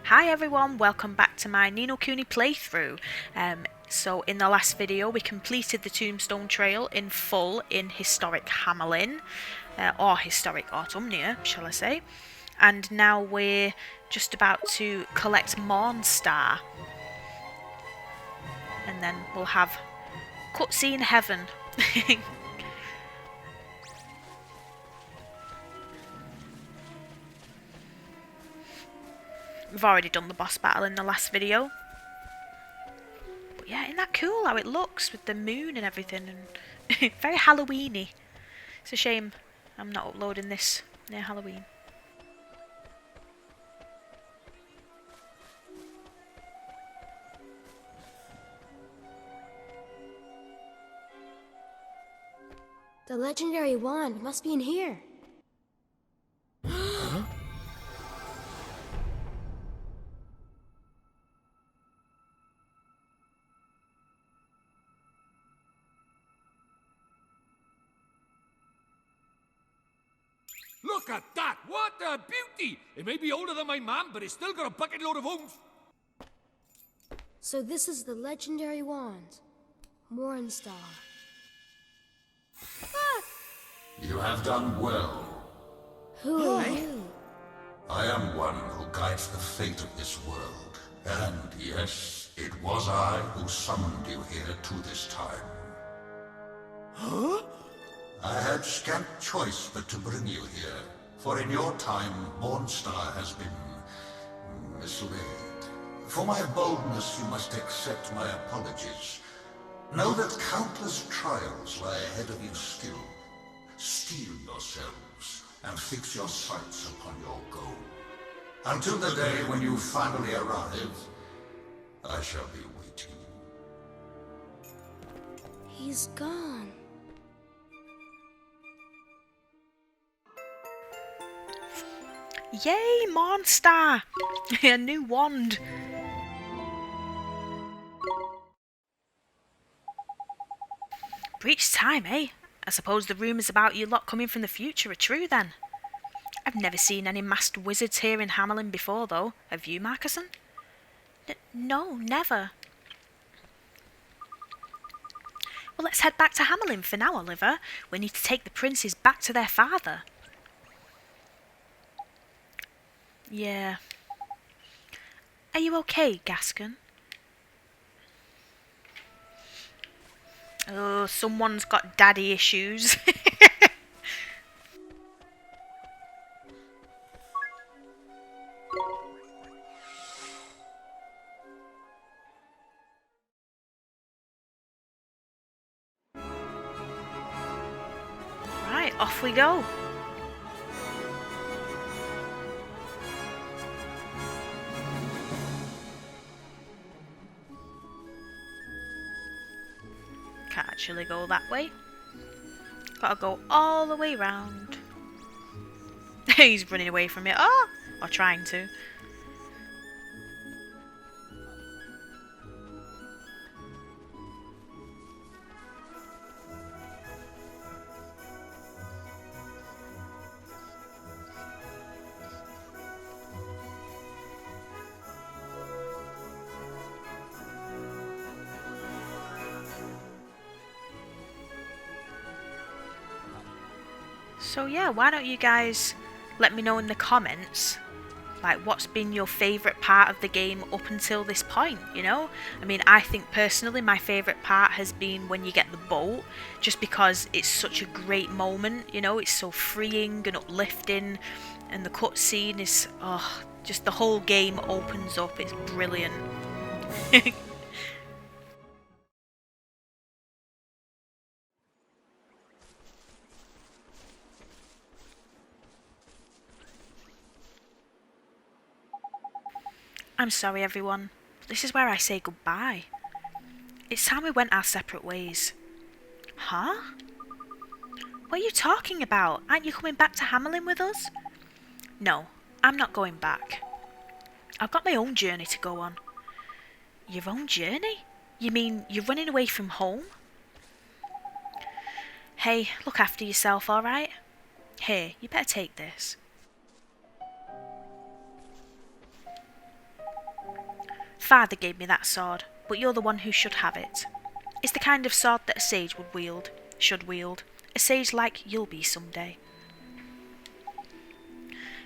Hi everyone, welcome back to my No Kuni playthrough. So in the last video we completed the Tombstone Trail in full in historic Hamelin, or historic Autumnia, shall I say. And now we're just about to collect Mornstar. And then we'll have cutscene heaven. We've already done the boss battle in the last video. But yeah, isn't that cool how it looks with the moon and everything? And very Halloweeny. It's a shame I'm not uploading this near Halloween. The legendary wand must be in here. Look at that! What a beauty! It may be older than my mum, but it's still got a bucket load of oomph. So this is the legendary wand. Mornstar. Ah! You have done well. Who are you? I am one who guides the fate of this world. And yes, it was I who summoned you here to this time. Huh? I had scant choice but to bring you here, for in your time, Mornstar has been misled. For my boldness, you must accept my apologies. Know that countless trials lie ahead of you still. Steel yourselves and fix your sights upon your goal. Until the day when you finally arrive, I shall be waiting. He's gone. Yay, Mornstar! A new wand! Breach time, eh? I suppose the rumours about you lot coming from the future are true then. I've never seen any masked wizards here in Hamelin before though. Have you, Marcuson? No, never. Well, let's head back to Hamelin for now, Oliver. We need to take the princes back to their father. Yeah. Are you okay, Gascon? Oh, someone's got daddy issues. Right, off we go. Can't actually go that way. Gotta go all the way round. He's running away from it. Oh! Or trying to. So yeah, why don't you guys let me know in the comments, like, what's been your favourite part of the game up until this point, you know? I mean, I think personally my favourite part has been when you get the boat, just because it's such a great moment, you know? It's so freeing and uplifting, and the cutscene is, oh, just the whole game opens up, it's brilliant. I'm sorry everyone, this is where I say goodbye. It's time we went our separate ways. Huh? What are you talking about? Aren't you coming back to Hamelin with us? No, I'm not going back. I've got my own journey to go on. Your own journey? You mean you're running away from home? Hey, look after yourself, alright? Here, you better take this. Father gave me that sword, but you're the one who should have it. It's the kind of sword that a sage should wield. A sage like you'll be someday.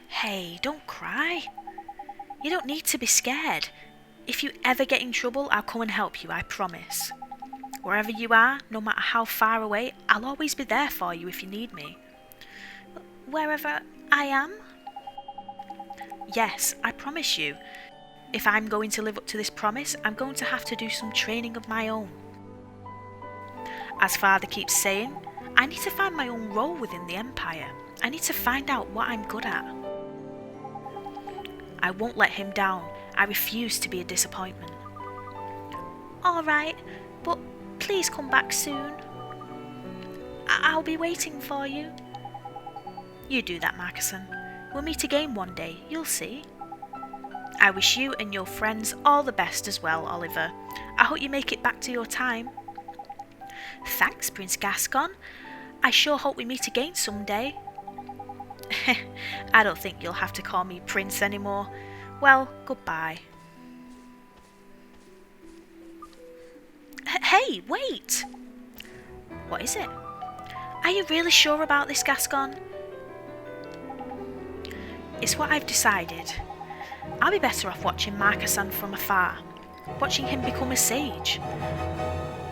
Hey, don't cry. You don't need to be scared. If you ever get in trouble, I'll come and help you, I promise. Wherever you are, no matter how far away, I'll always be there for you if you need me. Wherever I am? Yes, I promise you. If I'm going to live up to this promise, I'm going to have to do some training of my own. As Father keeps saying, I need to find my own role within the Empire. I need to find out what I'm good at. I won't let him down. I refuse to be a disappointment. Alright, but please come back soon. I'll be waiting for you. You do that, Marcusson. We'll meet again one day, you'll see. I wish you and your friends all the best as well, Oliver. I hope you make it back to your time. Thanks, Prince Gascon. I sure hope we meet again someday. I don't think you'll have to call me Prince anymore. Well, goodbye. Hey, wait! What is it? Are you really sure about this, Gascon? It's what I've decided. I'll be better off watching Marcusson from afar, watching him become a sage.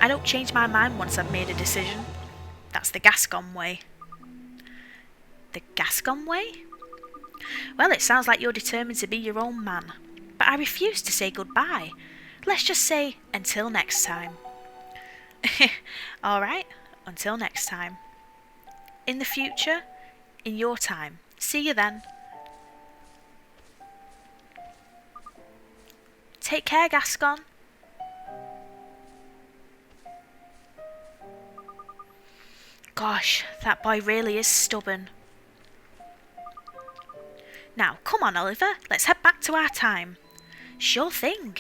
I don't change my mind once I've made a decision. That's the Gascon way. The Gascon way? Well, it sounds like you're determined to be your own man, but I refuse to say goodbye. Let's just say until next time. Alright, until next time. In the future, in your time. See you then. Take care, Gascon. Gosh, that boy really is stubborn. Now, come on, Oliver, let's head back to our time. Sure thing.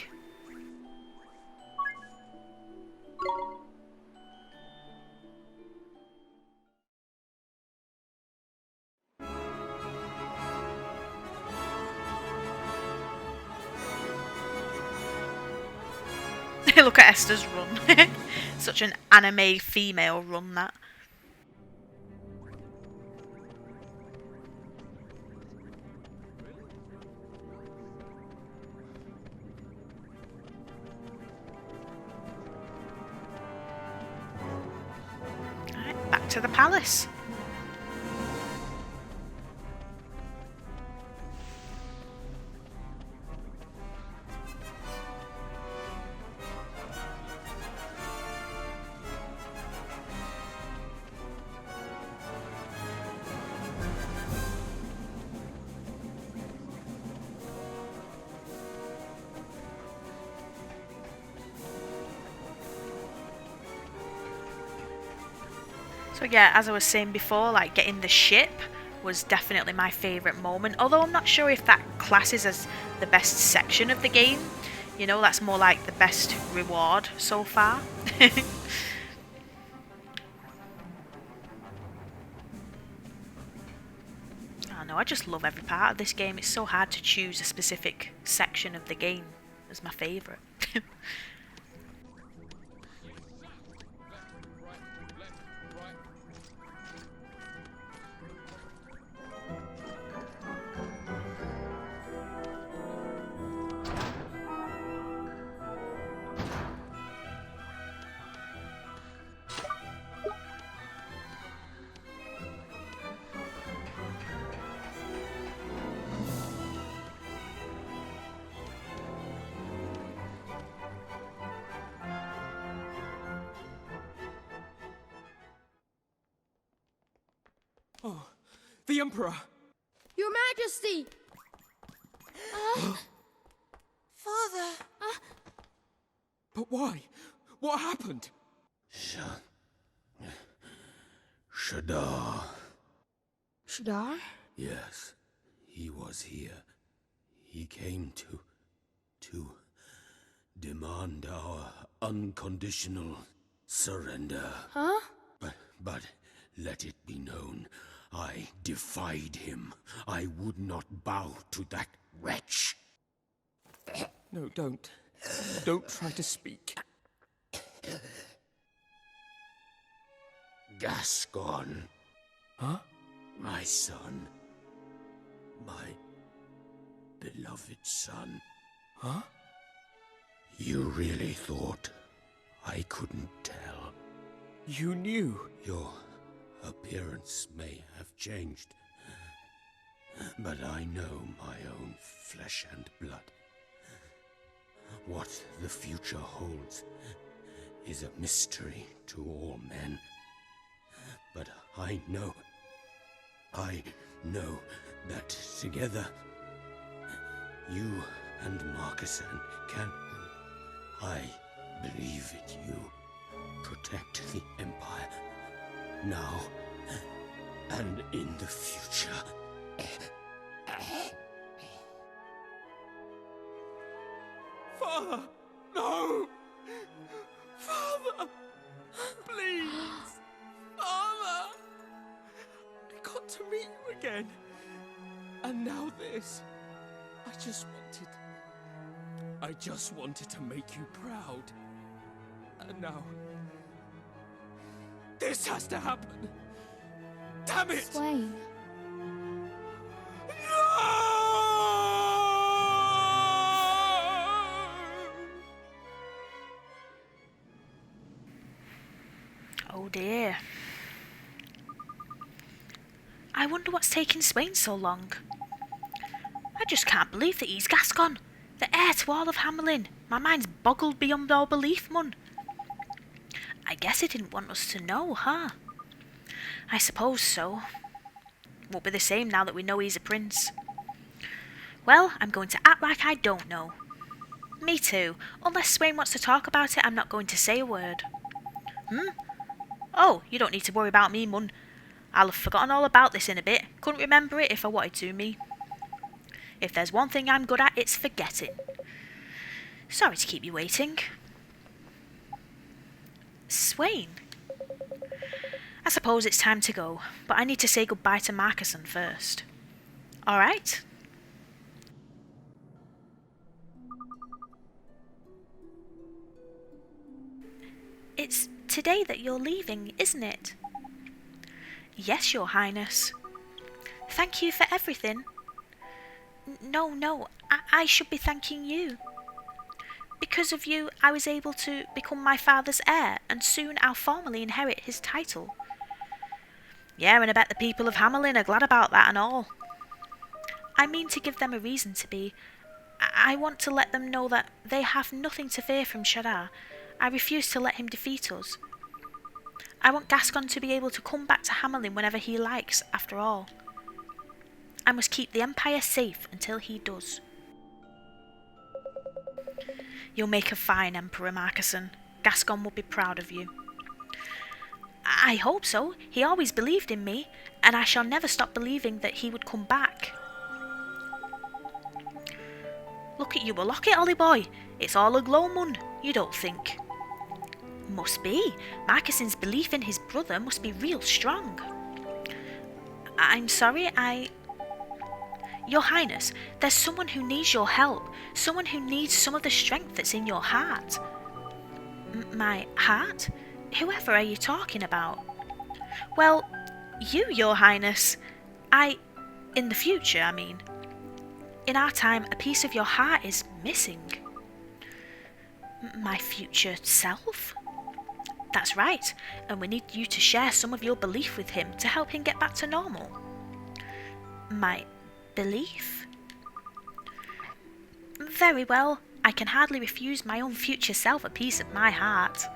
Look at Esther's run. Such an anime female run, that. Alright, back to the palace. So yeah, as I was saying before, like getting the ship was definitely my favourite moment. Although I'm not sure if that classes as the best section of the game. You know, that's more like the best reward so far. I don't know, I just love every part of this game. It's so hard to choose a specific section of the game as my favourite. Oh, the Emperor! Your Majesty! Father! But why? What happened? Shadar. Shadar? Yes, he was here. He came to demand our unconditional surrender. Huh? But let it be known, I defied him. I would not bow to that wretch. No, don't. Don't try to speak. Gascon. Huh? My son. My beloved son. Huh? You really thought I couldn't tell? You knew? Your appearance may have changed, but I know my own flesh and blood. What the future holds is a mystery to all men. But I know that together, you and Marcusson can, I believe it, you protect the Empire, now and in the future. Father! No! Father! Please! Father! I got to meet you again. And now this. I just wanted to make you proud. And now... this has to happen! Damn it! Swain. Oh dear. I wonder what's taking Swain so long. I just can't believe that he's Gascon, the heir to all of Hamelin. My mind's boggled beyond all belief, mun. I guess he didn't want us to know, huh? I suppose so. Won't be the same now that we know he's a prince. Well, I'm going to act like I don't know. Me too. Unless Swain wants to talk about it, I'm not going to say a word. Oh, you don't need to worry about me, mun. I'll have forgotten all about this in a bit. Couldn't remember it if I wanted to, me. If there's one thing I'm good at, it's forgetting. Sorry to keep you waiting. Swain? I suppose it's time to go, but I need to say goodbye to Marcusson first. Alright? It's today that you're leaving, isn't it? Yes, Your Highness. Thank you for everything. No, I should be thanking you. Because of you, I was able to become my father's heir, and soon I'll formally inherit his title. Yeah, and I bet the people of Hamelin are glad about that and all. I mean to give them a reason to be. I want to let them know that they have nothing to fear from Shadar. I refuse to let him defeat us. I want Gascon to be able to come back to Hamelin whenever he likes, after all. I must keep the Empire safe until he does. You'll make a fine Emperor, Marcusson. Gascon will be proud of you. I hope so. He always believed in me, and I shall never stop believing that he would come back. Look at you, a locket, Ollie boy. It's all aglow, mun. You don't think? Must be. Marcusson's belief in his brother must be real strong. I'm sorry, Your Highness, there's someone who needs your help. Someone who needs some of the strength that's in your heart. My heart? Whoever are you talking about? Well, you, Your Highness. In the future, I mean. In our time, a piece of your heart is missing. My future self? That's right, and we need you to share some of your belief with him to help him get back to normal. My belief? Very well, I can hardly refuse my own future self a piece of my heart.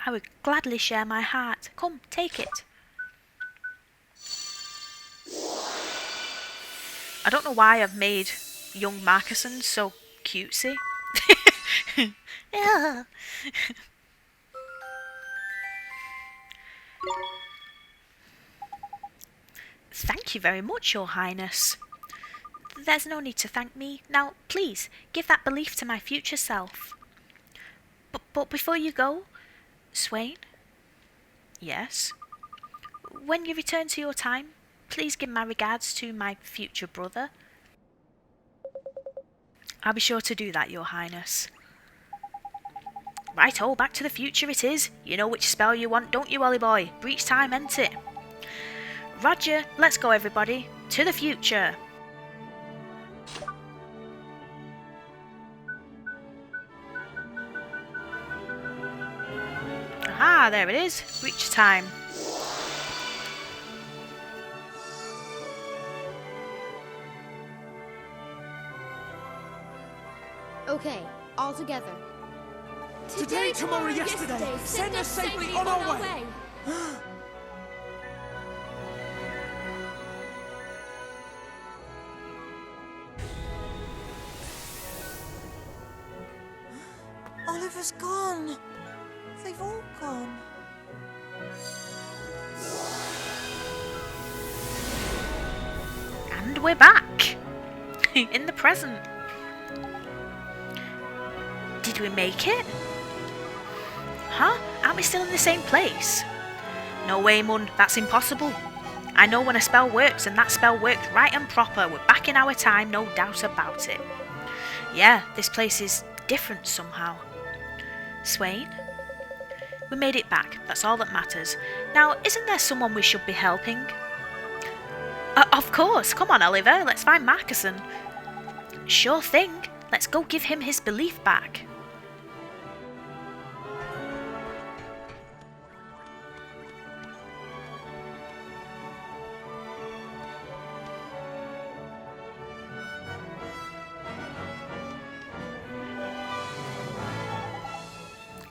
I would gladly share my heart. Come, take it. I don't know why I've made young Marcusson so cutesy. Yeah. Thank you very much, Your Highness. There's no need to thank me. Now, please, give that belief to my future self. But before you go, Swain? Yes? When you return to your time, please give my regards to my future brother. I'll be sure to do that, Your Highness. Right-o, Back to the Future it is. You know which spell you want, don't you, Ollie boy? Breach time, ain't it? Roger, let's go everybody. To the future. Aha, there it is. Breach time. Okay, all together. Today, tomorrow, yesterday, send us safely on our way. Oliver's gone. They've all gone. And we're back. In the present. Did we make it? Huh? Aren't we still in the same place? No way, Mun. That's impossible. I know when a spell works, and that spell worked right and proper. We're back in our time, no doubt about it. Yeah, this place is different somehow. Swain? We made it back. That's all that matters. Now, isn't there someone we should be helping? Of course. Come on, Oliver. Let's find Marcuson. Sure thing. Let's go give him his belief back.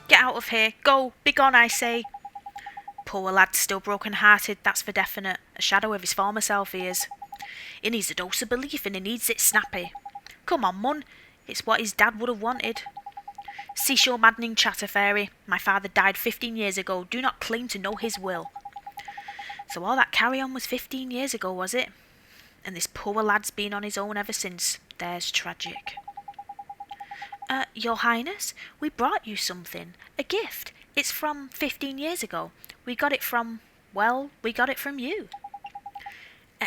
Get out of here. Go. Be gone, I say. Poor lad's still broken-hearted, that's for definite. A shadow of his former self he is. He needs a dose of belief and he needs it snappy. Come on, Mun. It's what his dad would have wanted. Cease your maddening chatter, fairy. My father died 15 years ago. Do not claim to know his will. So all that carry-on was 15 years ago, was it? And this poor lad's been on his own ever since. There's tragic. Your Highness, we brought you something. A gift. It's from 15 years ago. We got it from, well, we got it from you.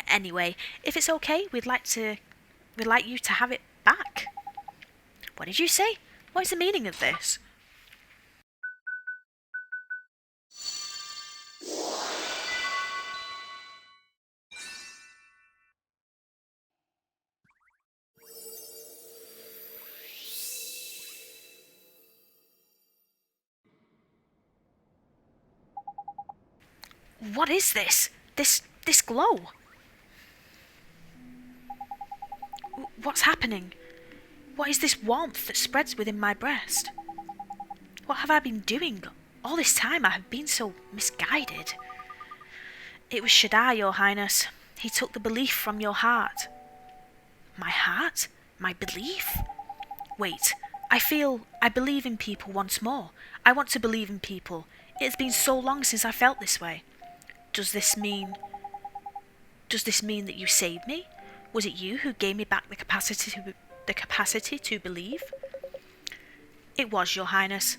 Anyway, if it's okay, we'd like you to have it back. What did you say? What is the meaning of this? What is this? This glow? What's happening? What is this warmth that spreads within my breast? What have I been doing? All this time I have been so misguided. It was Shaddai, Your Highness. He took the belief from your heart. My heart? My belief? Wait, I believe in people once more. I want to believe in people. It has been so long since I felt this way. Does this mean that you saved me? Was it you who gave me back the capacity to believe? It was, Your Highness.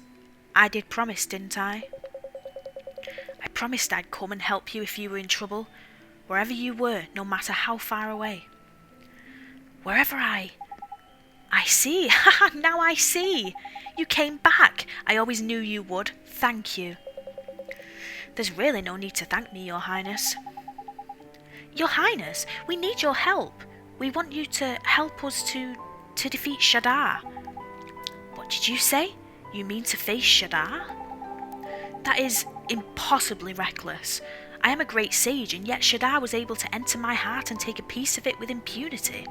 I did promise, didn't I? I promised I'd come and help you if you were in trouble, wherever you were, no matter how far away. Wherever I see. Now I see. You came back. I always knew you would. Thank you. There's really no need to thank me, Your Highness. Your Highness, we need your help. We want you to help us to defeat Shaddai. What did you say? You mean to face Shaddai? That is impossibly reckless. I am a great sage, and yet Shaddai was able to enter my heart and take a piece of it with impunity.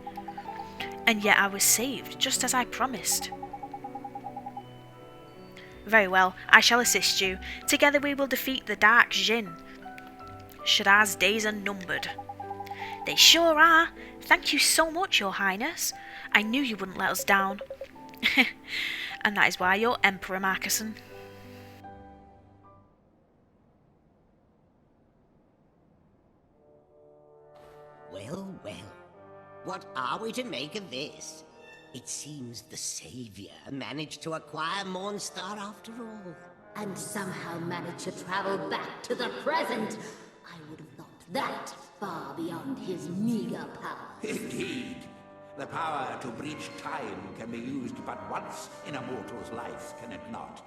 And yet I was saved, just as I promised. Very well, I shall assist you. Together we will defeat the Dark Jinn. Shaddai's days are numbered. They sure are. Thank you so much, Your Highness. I knew you wouldn't let us down. And that is why you're Emperor Marcuson. Well, well. What are we to make of this? It seems the Savior managed to acquire Mornstar after all. And somehow managed to travel back to the present. I would have thought that far beyond his meager power. Indeed. The power to breach time can be used but once in a mortal's life, can it not?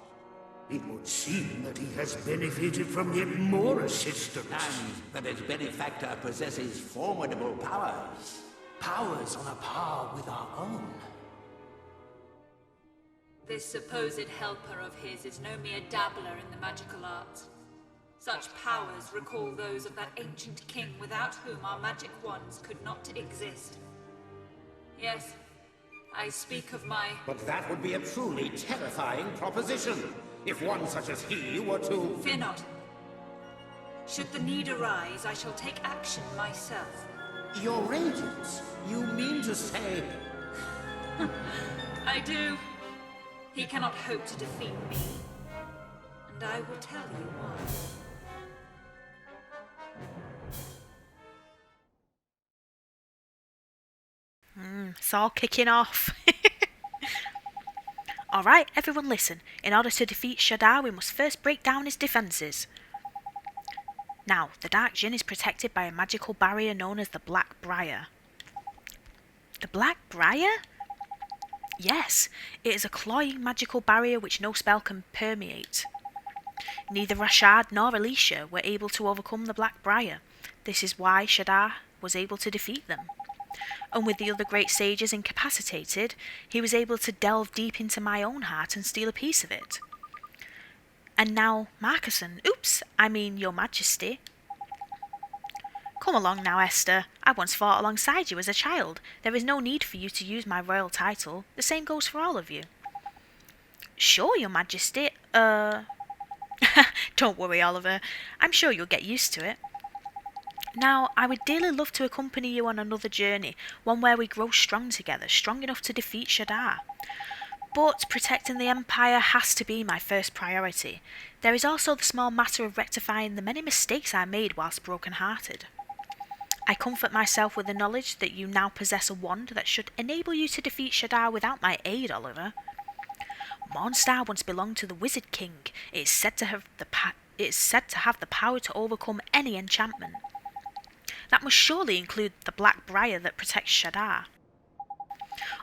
It would seem that he has benefited from yet more assistance. And that its benefactor possesses formidable powers. Powers on a par with our own. This supposed helper of his is no mere dabbler in the magical arts. Such powers recall those of that ancient king without whom our magic wands could not exist. Yes, I speak of my... But that would be a truly terrifying proposition, if one such as he were to... Fear not. Should the need arise, I shall take action myself. Your radiance? You mean to say... I do. He cannot hope to defeat me. And I will tell you why. It's all kicking off. Alright, everyone listen. In order to defeat Shadar, we must first break down his defences. Now, the Dark Djinn is protected by a magical barrier known as the Black Briar. The Black Briar? Yes, it is a cloying magical barrier which no spell can permeate. Neither Rashad nor Alicia were able to overcome the Black Briar. This is why Shadar was able to defeat them. And with the other great sages incapacitated, he was able to delve deep into my own heart and steal a piece of it. And now, your Majesty. Come along now, Esther. I once fought alongside you as a child. There is no need for you to use my royal title. The same goes for all of you. Sure, Your Majesty. Don't worry, Oliver. I'm sure you'll get used to it. Now, I would dearly love to accompany you on another journey, one where we grow strong together, strong enough to defeat Shadar. But protecting the Empire has to be my first priority. There is also the small matter of rectifying the many mistakes I made whilst brokenhearted. I comfort myself with the knowledge that you now possess a wand that should enable you to defeat Shadar without my aid, Oliver. Mornstar once belonged to the Wizard King. It is said to have the power to overcome any enchantment. That must surely include the Black Briar that protects Shadar.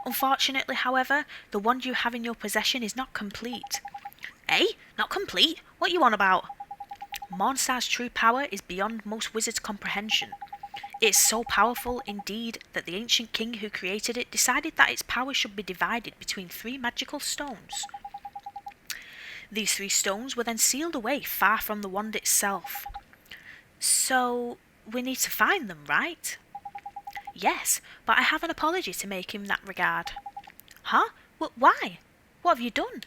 Unfortunately, however, the wand you have in your possession is not complete. Eh? Not complete? What are you on about? Mornstar's true power is beyond most wizards' comprehension. It is so powerful, indeed, that the ancient king who created it decided that its power should be divided between 3 magical stones. These 3 stones were then sealed away far from the wand itself. So, we need to find them, right? Yes, but I have an apology to make in that regard. Huh? Why? What have you done?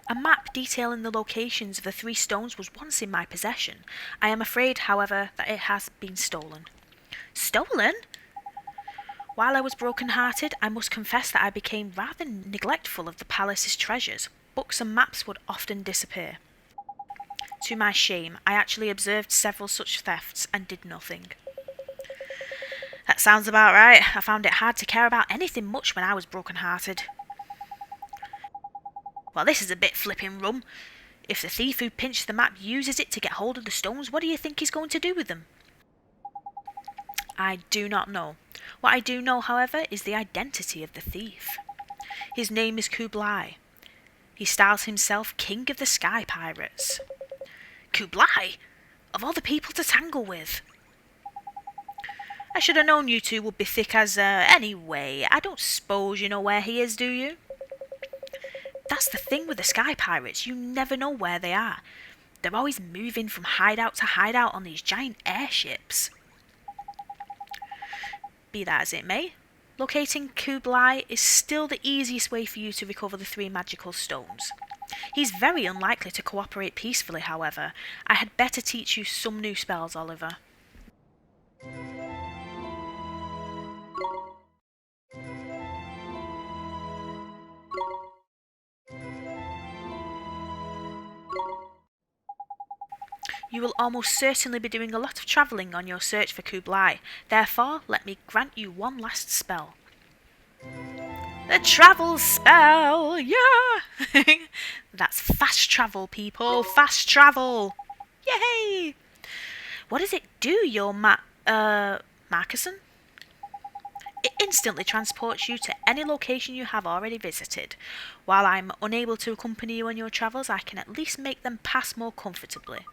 A map detailing the locations of the 3 stones was once in my possession. I am afraid, however, that it has been stolen. Stolen? While I was broken-hearted, I must confess that I became rather neglectful of the palace's treasures. Books and maps would often disappear. To my shame, I actually observed several such thefts and did nothing. That sounds about right. I found it hard to care about anything much when I was broken-hearted. Well, this is a bit flipping rum. If the thief who pinched the map uses it to get hold of the stones, what do you think he's going to do with them? I do not know. What I do know, however, is the identity of the thief. His name is Kublai. He styles himself King of the Sky Pirates. Kublai? Of all the people to tangle with. I should have known you two would be thick as, anyway. I don't suppose you know where he is, do you? That's the thing with the Sky Pirates. You never know where they are. They're always moving from hideout to hideout on these giant airships. Be that as it may, locating Kublai is still the easiest way for you to recover the 3 magical stones. He's very unlikely to cooperate peacefully, however. I had better teach you some new spells, Oliver. You will almost certainly be doing a lot of travelling on your search for Kublai. Therefore, let me grant you one last spell. The travel spell! Yeah! That's fast travel, people! Fast travel! Yay! What does it do, your Marcusson? It instantly transports you to any location you have already visited. While I'm unable to accompany you on your travels, I can at least make them pass more comfortably.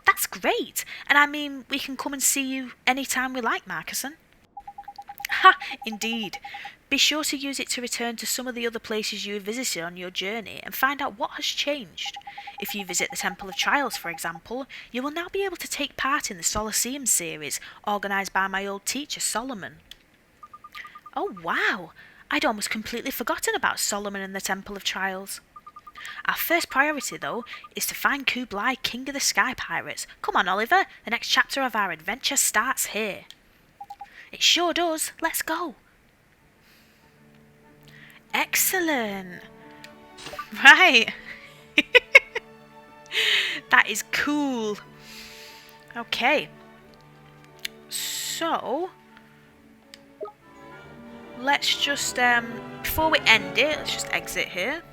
That's great! And I mean, we can come and see you anytime we like, Marcusson. Ha! Indeed. Be sure to use it to return to some of the other places you have visited on your journey and find out what has changed. If you visit the Temple of Trials, for example, you will now be able to take part in the Soloseum series, organised by my old teacher, Solomon. Oh wow! I'd almost completely forgotten about Solomon and the Temple of Trials. Our first priority, though, is to find Kublai, King of the Sky Pirates. Come on, Oliver, the next chapter of our adventure starts here. It sure does. Let's go. Excellent. Right. That is cool. Okay. So, let's just, before we end it, let's just exit here.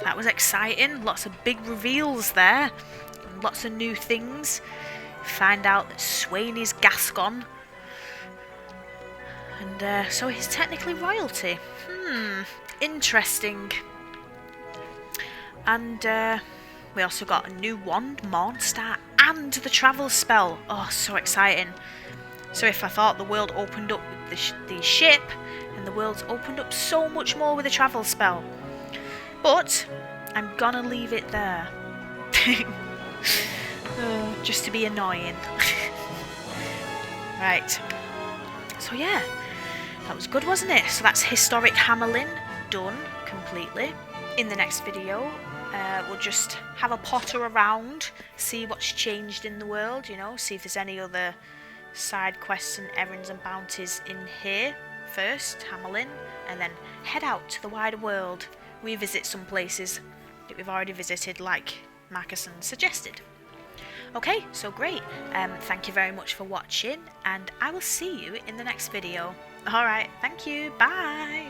That was exciting. Lots of big reveals there. And lots of new things. Find out that Swain is Gascon. And so he's technically royalty. Interesting. And we also got a new wand, Mornstar, and the travel spell. Oh, so exciting. So if I thought the world opened up with the ship, and the world's opened up so much more with the travel spell. But I'm gonna leave it there. Just to be annoying. Right. So yeah, that was good, wasn't it? So that's Historic Hamelin done completely. In the next video, we'll just have a potter around, see what's changed in the world, you know, see if there's any other side quests and errands and bounties in here first, Hamelin, and then head out to the wider world, revisit some places that we've already visited, like Marcusson suggested. Okay, so great. Thank you very much for watching, and I will see you in the next video. Alright, thank you. Bye!